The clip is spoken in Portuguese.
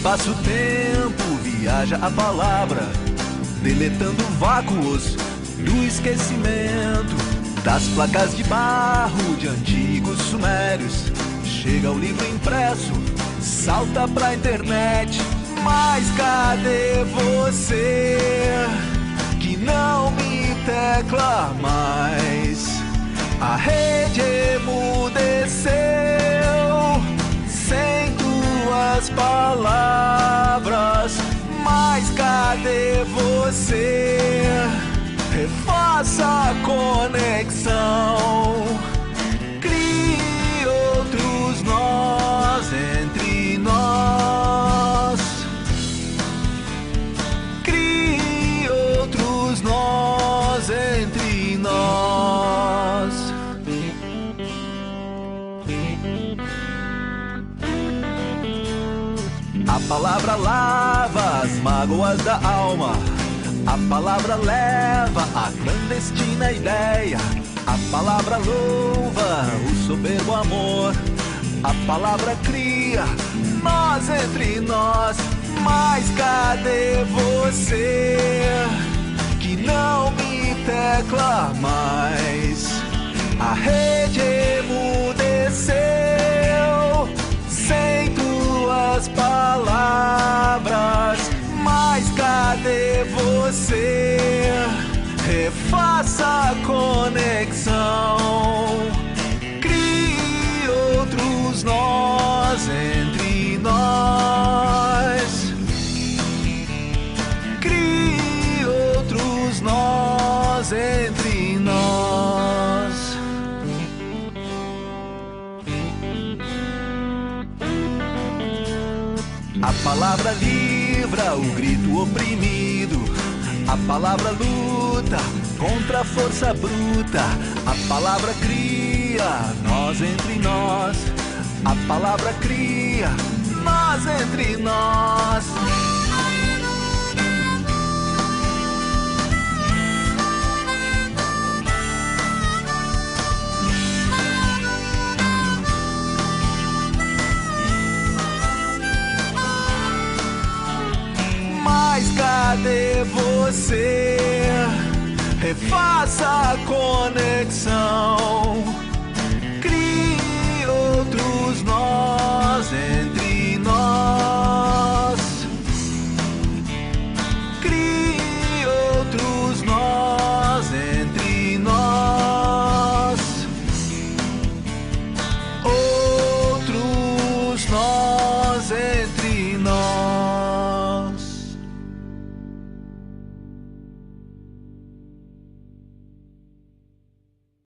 espaço-tempo viaja a palavra, deletando vácuos do esquecimento. Das placas de barro de antigos sumérios, chega o livro impresso, salta pra internet. Mas cadê você que não me tecla mais? A rede emudeceu sem tuas palavras. Mas cadê você? Refaça a conexão. Crie outros nós entre nós. Crie outros nós entre nós. A palavra lava as mágoas da alma. A palavra leva a clandestina ideia. A palavra louva o soberbo amor. A palavra cria nós entre nós. Mas cadê você que não me tecla mais? A rede emudeceu sem tuas palavras. Mas cadê você? Refaça a conexão. Crie outros nós entre nós. Crie outros nós entre nós. A palavra livra o grito oprimido. A palavra luta contra a força bruta. A palavra cria nós entre nós. A palavra cria nós entre nós. Mas cadê você? Refaça a conexão.